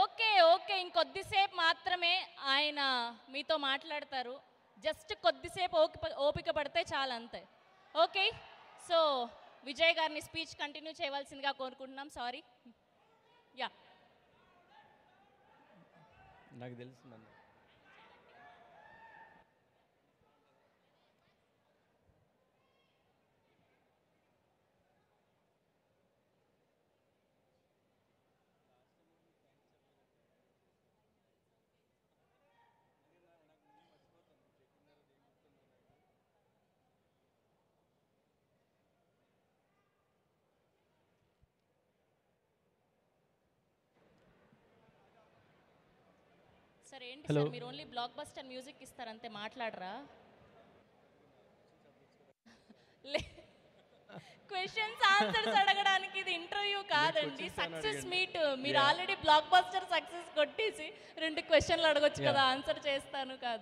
Okay okay ఇంకొద్దిసేపు మాత్రమే ఆయన మీతో మాట్లాడతారు. జస్ట్ కొద్దిసేపు ఓపిక పడితే చాలు అంతే. ఓకే, సో విజయ్ గారిని స్పీచ్ కంటిన్యూ చేయవలసిందిగా కోరుకుంటున్నాం. సారీ. యా, నాకు తెలుసు. సరే ఏంటి సార్ మీరు ఓన్లీ బ్లాక్ బస్టర్ మ్యూజిక్ ఇస్తారంతే, మాట్లాడరా? క్వశ్చన్స్ ఆన్సర్స్ అడగడానికి ఇది ఇంటర్వ్యూ కాదండి, సక్సెస్ మీట్. మీరు ఆల్రెడీ బ్లాక్ బస్టర్ సక్సెస్ కొట్టేసి 2 క్వశ్చన్లు అడగొచ్చు కదా, ఆన్సర్ చేస్తాను కాదు.